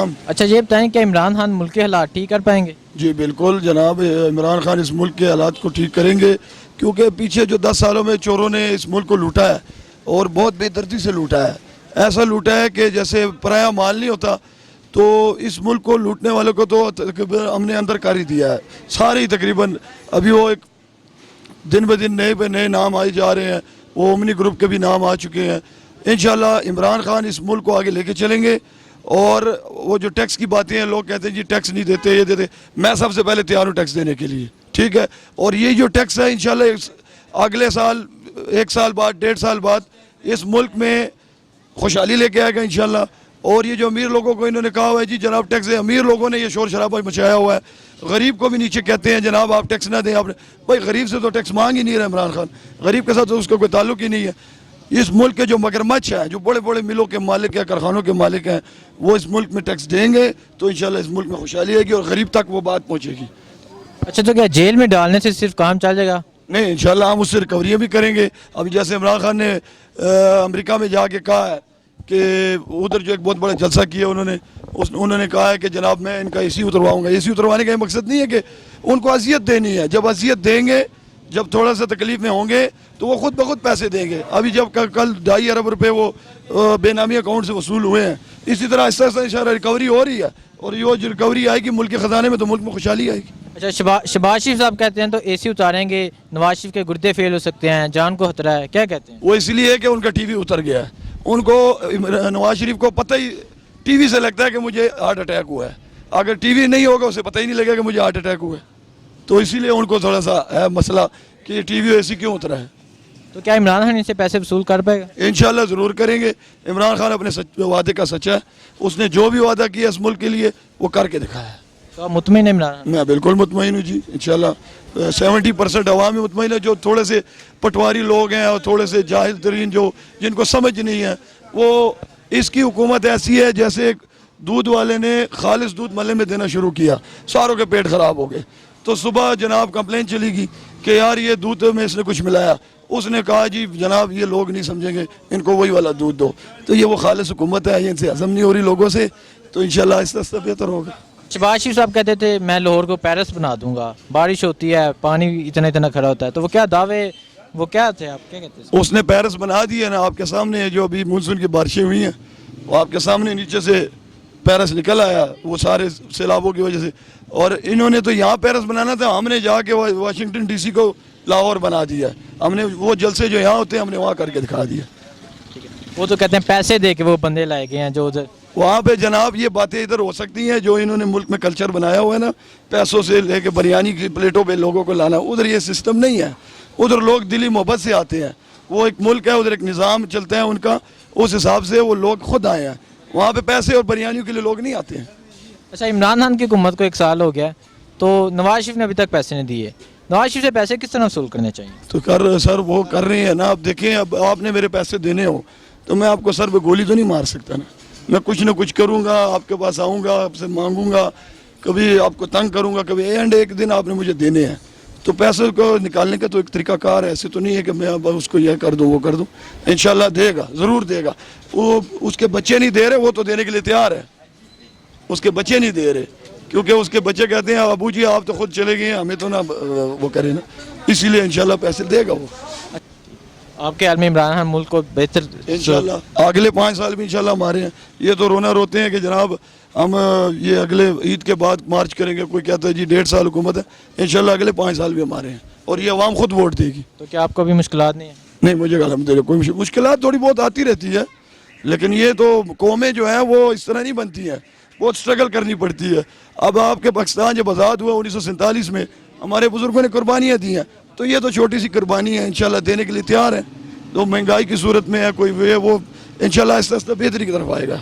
सलाम। अच्छा ये बताएं क्या इमरान खान मुल्क के हालात ठीक कर पाएंगे? जी बिल्कुल जनाब, इमरान खान इस मुल्क के हालात को ठीक करेंगे, क्योंकि पीछे जो 10 सालों में चोरों ने इस मुल्क को लूटा है और बहुत बेदर्दी से लूटा है। ऐसा लूटा है कि जैसे पराया माल नहीं होता, तो इस मुल्क को लूटने वालों को तो हमने अंदर कर ही दिया है सारे ही तकरीबन। अभी वो एक दिन ब दिन नए पे नए नाम आए जा रहे हैं, वो ओमनी ग्रुप के भी नाम आ चुके हैं। इंशाल्लाह इमरान खान इस मुल्क को आगे लेके चलेंगे। और वो जो टैक्स की बातें हैं, लोग कहते हैं जी टैक्स नहीं देते, ये देते, मैं सबसे पहले तैयार हूँ टैक्स देने के लिए, ठीक है। और ये जो टैक्स है इंशाल्लाह अगले साल, 1 साल बाद, 1.5 साल बाद इस मुल्क में खुशहाली लेके आएगा इंशाल्लाह। और ये जो अमीर लोगों को इन्होंने कहा हुआ है जी जनाब टैक्स है, अमीर लोगों ने ये शोर शराबा मचाया हुआ है, गरीब को भी नीचे कहते हैं जनाब आप टैक्स ना दें। आपने भाई गरीब से तो टैक्स मांग ही नहीं रहा इमरान खान, गरीब के साथ तो उसका कोई ताल्लुक ही नहीं है। इस मुल्क के जो मगरमच्छ हैं, जो बड़े बड़े मिलों के मालिक हैं, कारखानों के मालिक हैं, वो इस मुल्क में टैक्स देंगे तो इंशाल्लाह इस मुल्क में खुशहाली आएगी और गरीब तक वो बात पहुँचेगी। अच्छा तो क्या जेल में डालने से सिर्फ काम चल जाएगा? नहीं, इंशाल्लाह हम उससे रिकवरियाँ भी करेंगे। अभी जैसे इमरान खान ने अमेरिका में जाके कहा है कि उधर जो एक बहुत बड़ा जलसा किया उन्होंने कहा है कि जनाब मैं इनका एसी उतरवाऊंगा। एसी उतरवाने का मकसद नहीं है कि उनको अजियत देनी है, जब अजियत देंगे, जब थोड़ा सा तकलीफ में होंगे तो वो खुद ब खुद पैसे देंगे। अभी जब कल 2.5 अरब रुपए वो बेनामी अकाउंट से वसूल हुए हैं, इसी तरह आहिस्ता आहिस्ता इंशाल्लाह रिकवरी हो रही है और ये जो रिकवरी आएगी मुल्क के ख़जाने में तो मुल्क में खुशहाली आएगी। अच्छा शहबाज शरीफ साहब कहते हैं तो एसी उतारेंगे, नवाज शरीफ के गुर्दे फेल हो सकते हैं, जान को खतरा है, क्या कहते हैं? वो इसलिए है कि उनका टीवी उतर गया है। उनको नवाज शरीफ को पता ही टीवी से लगता है कि मुझे हार्ट अटैक हुआ है, अगर टीवी नहीं होगा उसे पता ही नहीं लगेगा कि मुझे हार्ट अटैक हुआ है। तो इसीलिए उनको थोड़ा सा है मसला कि टीवी एसी क्यों उतरा है। तो क्या इमरान खान इनसे पैसे वसूल कर पाएगा? इंशाल्लाह ज़रूर करेंगे। इमरान खान अपने वादे का सच्चा है, उसने जो भी वादा किया इस मुल्क के लिए वो करके दिखाया है। तो आप मुतमईन हैं इमरान? मैं बिल्कुल मुतमईन हूँ जी, इंशाल्लाह 70% अवाम मुतमईन है। जो थोड़े से पटवारी लोग हैं और थोड़े से जाहिल तरीन जो जिनको समझ नहीं है, वो इसकी हुकूमत ऐसी है जैसे दूध वाले ने खालिस दूध महल्ले में देना शुरू किया, सारों के पेट ख़राब हो गए। तो सुबह जनाब कंप्लेंट चलेगी कि यार ये दूध में इसने कुछ मिलाया, उसने कहा जी जनाब ये लोग नहीं समझेंगे, इनको वही वाला दूध दो। तो ये वो खालिस हुकूमत है, ये इनसे हज़म नहीं हो रही लोगों से, तो इंशाल्लाह आहिस्ता आहिस्ता बेहतर होगा। शहबाज शरीफ साहब कहते थे मैं लाहौर को पेरिस बना दूंगा, बारिश होती है पानी इतना इतना खड़ा होता है, तो वो क्या दावे, वो क्या थे, आप क्या कहते हैं? उसने पेरिस बना दिया ना, आपके सामने जो अभी मानसून की बारिशें हुई हैं वो आपके सामने नीचे से पेरिस निकल आया, वो सारे सैलाबों की वजह से। और इन्होंने तो यहाँ पेरिस बनाना था, हमने जाके वाशिंगटन DC को लाहौर बना दिया। हमने वो जलसे जो यहाँ होते हैं हमने वहाँ करके दिखा दिया। वो तो कहते हैं पैसे दे के वो बंदे लाए गए हैं जो उधर। वहाँ पे जनाब ये बातें इधर हो सकती हैं, जो इन्होंने मुल्क में कल्चर बनाया हुआ है ना, पैसों से लेके बिरयानी की प्लेटों पे लोगों को लाना, उधर ये सिस्टम नहीं है। उधर लोग दिली मोहब्बत से आते हैं, वो एक मुल्क है, उधर एक निज़ाम चलता है उनका, उस हिसाब से वो लोग खुद आए हैं। वहाँ पे पैसे और बिरयानियों के लिए लोग नहीं आते हैं। अच्छा इमरान खान की हुकूमत को 1 साल हो गया, तो नवाज शरीफ ने अभी तक पैसे नहीं दिए, नवाज शरीफ से पैसे किस तरह वसूल करने चाहिए? तो सर वो कर रहे हैं ना। आप देखें, अब आपने मेरे पैसे देने हो तो मैं आपको सर पे गोली तो नहीं मार सकता ना। मैं कुछ ना कुछ करूँगा, आपके पास आऊँगा, आपसे मांगूंगा, कभी आपको तंग करूँगा, कभी एक दिन आपने मुझे देने हैं। तो पैसे को निकालने का तो एक तरीकाकार है, ऐसे तो नहीं है कि मैं अब उसको यह कर दूँ वो कर दूँ। इंशाल्लाह देगा, ज़रूर देगा। वो उसके बच्चे नहीं दे रहे, वो तो देने के लिए तैयार है। उसके बच्चे नहीं दे रहे क्योंकि उसके बच्चे कहते हैं अबू जी आप तो खुद चले गए हैं, हमें तो ना वो करें ना, इसीलिए इंशाल्लाह पैसे देगा वो। आपके ख्याल में इमरान खान मुल्क को बेहतर इंशाल्लाह अगले 5 साल भी इंशाल्लाह हमारे हैं। ये तो रोते हैं कि जनाब हम ये अगले ईद के बाद मार्च करेंगे, कोई कहता है जी 1.5 साल हुकूमत है, इंशाल्लाह अगले 5 साल भी हमारे हैं और ये अवाम खुद वोट देगी। तो क्या आपको भी मुश्किलात नहीं है? नहीं, मुझे अल्हम्दुलिल्लाह कोई मुश्किलात थोड़ी बहुत आती रहती है, लेकिन ये तो कौमें जो हैं वो इस तरह नहीं बनती हैं, बहुत स्ट्रगल करनी पड़ती है। अब आपके पाकिस्तान जब आज़ाद हुआ 1947 में, हमारे बुजुर्गों ने कुर्बानियाँ दी हैं, तो ये तो छोटी सी कुर्बानी है, इंशाल्लाह देने के लिए तैयार है। तो महंगाई की सूरत में है कोई वो इंशाल्लाह आहिस्ता आहिस्ता बेहतरी की तरफ आएगा।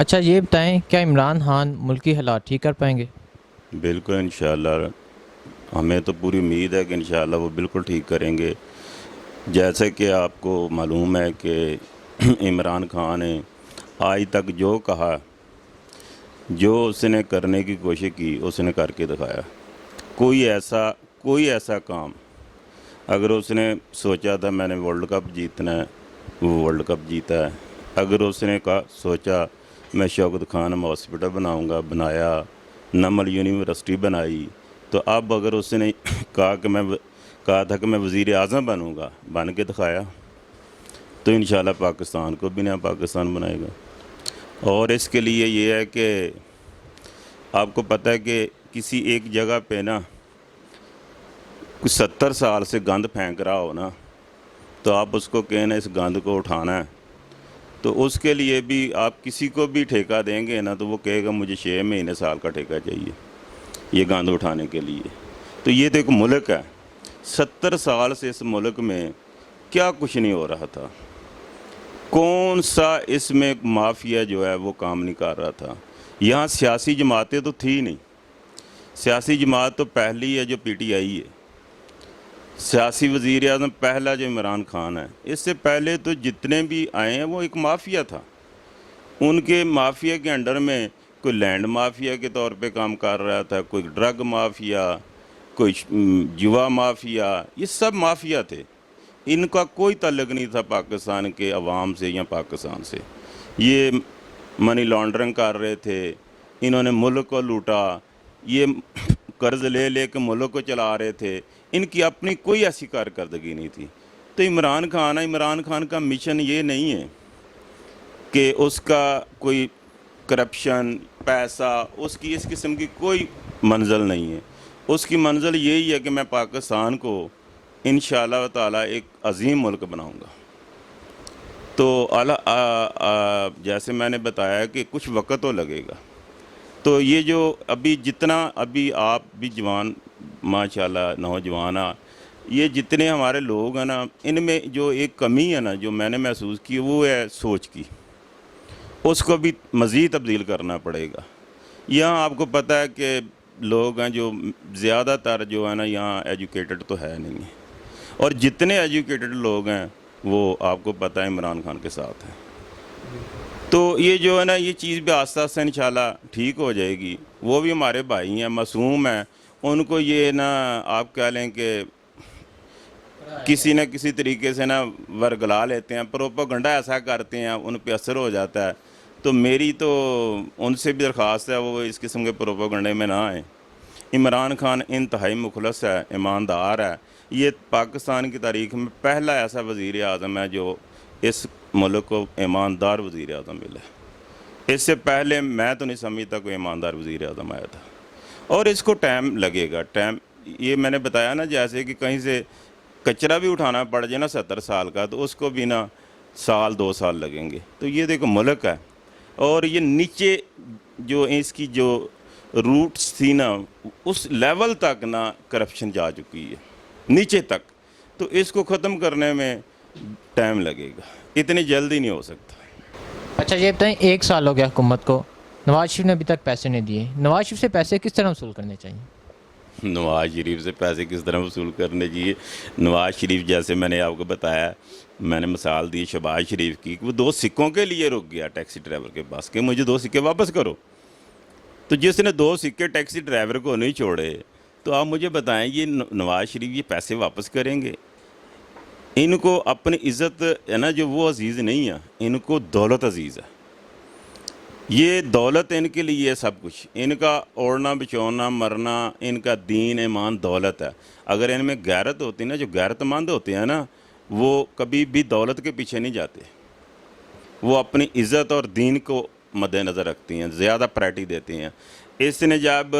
अच्छा ये बताएं क्या इमरान खान मुल्क की हालात ठीक कर पाएंगे? बिल्कुल इंशाल्लाह, हमें तो पूरी उम्मीद है कि इंशाल्लाह वो बिल्कुल ठीक करेंगे। जैसे कि आपको मालूम है कि इमरान खान ने आज तक जो कहा, जो उसने करने की कोशिश की, उसने करके दिखाया। कोई ऐसा काम अगर उसने सोचा था मैंने वर्ल्ड कप जीतना है, वो वर्ल्ड कप जीता है। अगर उसने सोचा मैं शौकत खान हॉस्पिटल बनाऊंगा, बनाया, नमल यूनिवर्सिटी बनाई। तो अब अगर उसने कहा था कि मैं वज़ीर आज़म बनूंगा, बन के दिखाया, तो इंशाल्लाह पाकिस्तान को भी नया पाकिस्तान बनाएगा। और इसके लिए ये है कि आपको पता है कि किसी एक जगह पे ना कुछ 70 साल से गंद फेंक रहा हो ना, तो आप उसको कहना इस गंद को उठाना है, तो उसके लिए भी आप किसी को भी ठेका देंगे ना, तो वो कहेगा मुझे 6 महीने साल का ठेका चाहिए ये गंद उठाने के लिए। तो ये तो एक मुल्क है, 70 साल से इस मुल्क में क्या कुछ नहीं हो रहा था, कौन सा इसमें माफिया जो है वो काम नहीं कर रहा था। यहाँ सियासी जमातें तो थी नहीं, सियासी जमात तो पहली है जो PTI है, सियासी वज़ीर आज़म पहला जो इमरान खान है। इससे पहले तो जितने भी आए हैं वो एक माफिया था, उनके माफिया के अंडर में कोई लैंड माफिया के तौर पे काम कर रहा था, कोई ड्रग माफिया, कोई जुआ माफिया, ये सब माफिया थे। इनका कोई ताल्लुक़ नहीं था पाकिस्तान के अवाम से या पाकिस्तान से। ये मनी लॉन्ड्रिंग कर रहे थे, इन्होंने मुल्क को लूटा, ये कर्ज़ ले ले के मुल्क को चला रहे थे, इनकी अपनी कोई ऐसी कारकर्दगी नहीं थी। तो इमरान खान का मिशन ये नहीं है कि उसका कोई करप्शन, पैसा, उसकी इस किस्म की कोई मंजिल नहीं है। उसकी मंजिल यही है कि मैं पाकिस्तान को इंशाअल्लाह ताला एक अजीम मुल्क बनाऊंगा। तो जैसे मैंने बताया कि कुछ वक्त तो लगेगा। तो ये जो अभी आप भी जवान माशाल्लाह नौजवान, ये जितने हमारे लोग हैं ना, इनमें जो एक कमी है ना जो मैंने महसूस की, वो है सोच की। उसको भी मज़ीद तब्दील करना पड़ेगा। यहाँ आपको पता है कि लोग हैं जो ज़्यादातर जो है ना यहाँ एजुकेटेड तो है नहीं है, और जितने एजुकेटेड लोग हैं वो आपको पता है इमरान खान के साथ हैं। तो ये जो है ना ये चीज़ भी आस्ता आस्ता इंशाल्लाह ठीक हो जाएगी। वो भी हमारे भाई हैं, मासूम हैं, उनको ये ना आप कह लें कि किसी न किसी तरीके से ना वर्गला लेते हैं, प्रोपेगेंडा ऐसा करते हैं, उन पे असर हो जाता है। तो मेरी तो उनसे भी दरख्वास्त है वो इस किस्म के प्रोपेगेंडे में ना आए। इमरान खान इंतहाई मुखलस है, ईमानदार है। ये पाकिस्तान की तारीख़ में पहला ऐसा वज़ीर आज़म है जो इस मुल्क को ईमानदार वज़ीर आज़म मिला। इससे पहले मैं तो नहीं समझता कोई ईमानदार वज़ीर आज़म आया था, और इसको टाइम लगेगा। टाइम ये मैंने बताया ना, जैसे कि कहीं से कचरा भी उठाना पड़ जाए ना 70 साल का, तो उसको भी ना साल 2 साल लगेंगे। तो ये देखो मुल्क है, और ये नीचे जो इसकी जो रूट्स थी ना, उस लेवल तक ना करप्शन जा चुकी है नीचे तक। तो इसको ख़त्म करने में टाइम लगेगा, इतनी जल्दी नहीं हो सकता। अच्छा ये बताएं, 1 साल हो गया हुकूमत को, नवाज शरीफ ने अभी तक पैसे नहीं दिए। नवाज शरीफ से पैसे किस तरह वसूल करने चाहिए? नवाज शरीफ से पैसे किस तरह वसूल करने चाहिए? नवाज शरीफ, जैसे मैंने आपको बताया, मैंने मिसाल दी शहबाज शरीफ की, वो 2 सिक्कों के लिए रुक गया टैक्सी ड्राइवर के पास कि मुझे 2 सिक्के वापस करो। तो जिसने 2 सिक्के टैक्सी ड्राइवर को नहीं छोड़े, तो आप मुझे बताएं ये नवाज शरीफ ये पैसे वापस करेंगे? इनको अपनी इज़्ज़त है ना जो वो अजीज़ नहीं है, इनको दौलत अजीज़ है। ये दौलत इनके लिए सब कुछ, इनका ओढ़ना बिछौना मरना, इनका दीन ईमान दौलत है। अगर इनमें गैरत होती ना, जो गैरतमंद होते हैं ना, वो कभी भी दौलत के पीछे नहीं जाते। वो अपनी इज़्ज़त और दीन को मद्देनज़र रखती हैं, ज़्यादा प्रायोरिटी देती हैं। इसने जब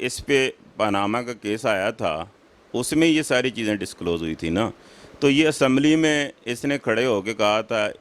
इस पे पनामा का केस आया था, उसमें ये सारी चीज़ें डिस्क्लोज़ हुई थी ना, तो ये असम्बली में इसने खड़े होकर कहा था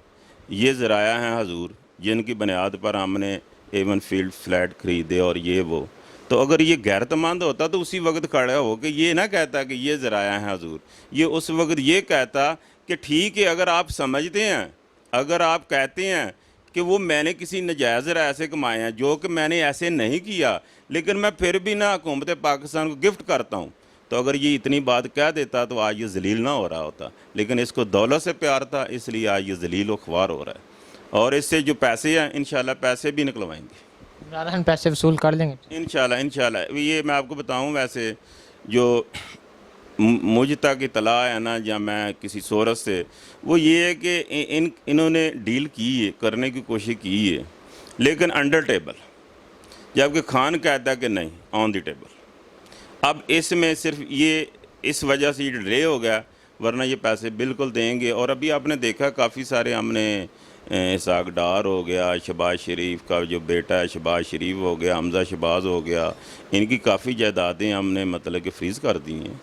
ये ज़राया हैं हजूर जिनकी बुनियाद पर हमने एवन फील्ड फ्लैट ख़रीदे और ये वो। तो अगर ये गैरतमंद होता तो उसी वक्त खड़ा हो कि ये ना कहता कि ये ज़राया हैं हजूर, ये उस वक्त ये कहता कि ठीक है, अगर आप समझते हैं, अगर आप कहते हैं कि वो मैंने किसी नजायज़ राय से कमाए हैं जो कि मैंने ऐसे नहीं किया, लेकिन मैं फिर भी ना हुकूमत पाकिस्तान को गिफ्ट करता हूँ, तो अगर ये इतनी बात कह देता तो आज ये जलील ना हो रहा होता। लेकिन इसको दौलत से प्यार था, इसलिए आज ये जलील व ख्वार हो रहा है। और इससे जो पैसे हैं इंशाल्लाह पैसे भी निकलवाएंगे, इमरान खान पैसे वसूल कर लेंगे इंशाल्लाह। ये मैं आपको बताऊं, वैसे जो मुझ तक इतला है ना, या मैं किसी सोर्स से, वो ये है कि इन्होंने डील की है, करने की कोशिश की है। لیکن انڈر ٹیبل، جبکہ خان کہتا ہے کہ نہیں آن دی ٹیبل۔ اب اس میں صرف یہ اس وجہ سے یہ ڈیلے ہو گیا، ورنہ یہ پیسے بالکل دیں گے۔ اور ابھی آپ نے دیکھا کافی سارے ہم نے اسحاق ڈار ہو گیا، شہباز شریف کا جو بیٹا ہے شہباز شریف ہو گیا، حمزہ شہباز ہو گیا، ان کی کافی جائیدادیں ہم نے مطلب کہ فریز کر دی ہیں،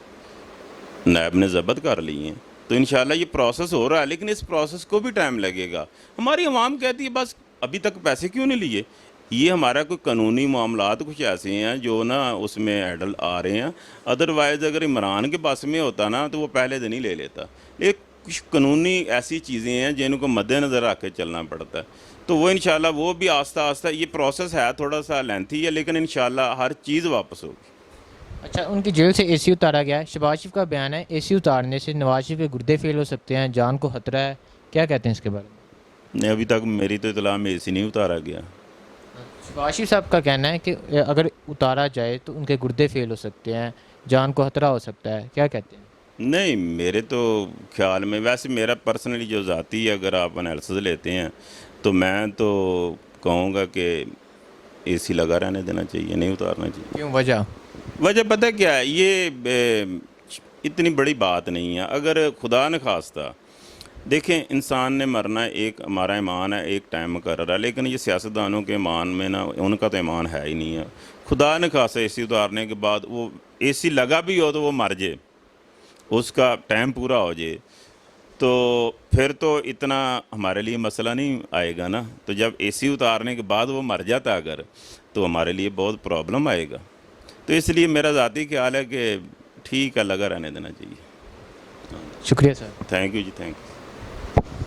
نیب نے ضبط کر لی ہیں۔ تو انشاءاللہ یہ پروسیس ہو رہا ہے، لیکن اس پروسیس کو بھی ٹائم لگے گا۔ ہماری عوام کہتی ہے بس ابھی تک پیسے کیوں نہیں لیے؟ یہ ہمارا کوئی قانونی معاملات کچھ ایسے ہیں جو نا اس میں ایڈل آ رہے ہیں، ادروائز اگر عمران کے پاس میں ہوتا نا تو وہ پہلے دن ہی لے لیتا۔ ایک کچھ قانونی ایسی چیزیں ہیں جن کو مد نظر رکھ کے چلنا پڑتا ہے، تو وہ انشاءاللہ وہ بھی آہستہ آہستہ، یہ پروسیس ہے تھوڑا سا لینتھی ہے، لیکن انشاءاللہ ہر چیز واپس ہوگی۔ اچھا، ان کی جیل سے اے سی اتارا گیا ہے، شہباز شریف کا بیان ہے اے سی اتارنے سے نواز شریف کے گردے فیل ہو سکتے ہیں، جان کو خطرہ ہے، کیا کہتے ہیں اس کے بارے میں؟ نہیں، ابھی تک میری تو اطلاع میں اے سی نہیں اتارا گیا۔ شہباز شریف صاحب کا کہنا ہے کہ اگر اتارا جائے تو ان کے گردے فیل ہو سکتے ہیں، جان کو خطرہ ہو سکتا ہے، کیا کہتے ہیں؟ نہیں، میرے تو خیال میں ویسے میرا پرسنلی جو ذاتی اگر آپ انالیسس لیتے ہیں تو میں تو کہوں گا کہ اے سی لگا رہنے دینا چاہیے، نہیں اتارنا چاہیے۔ کیوں، وجہ؟ وجہ پتہ کیا ہے، یہ اتنی بڑی بات نہیں ہے۔ اگر خدا نخواستہ دیکھیں انسان نے مرنا، ایک ہمارا ایمان ہے، ایک ٹائم مقرر ہے، لیکن یہ سیاستدانوں کے ایمان میں نا ان کا تو ایمان ہے ہی نہیں ہے۔ خدا نخواستہ اے سی اتارنے کے بعد وہ اے سی لگا بھی ہو تو وہ مر جائے، اس کا ٹائم پورا ہو جائے، تو پھر تو اتنا ہمارے لیے مسئلہ نہیں آئے گا نا۔ تو جب اے سی اتارنے کے بعد وہ مر جاتا اگر، تو ہمارے لیے بہت پرابلم آئے گا۔ تو اس لیے میرا ذاتی خیال ہے کہ ٹھیک ہے، لگا رہنے دینا چاہیے۔ شکریہ سر۔ تھینک یو جی، تھینک یو۔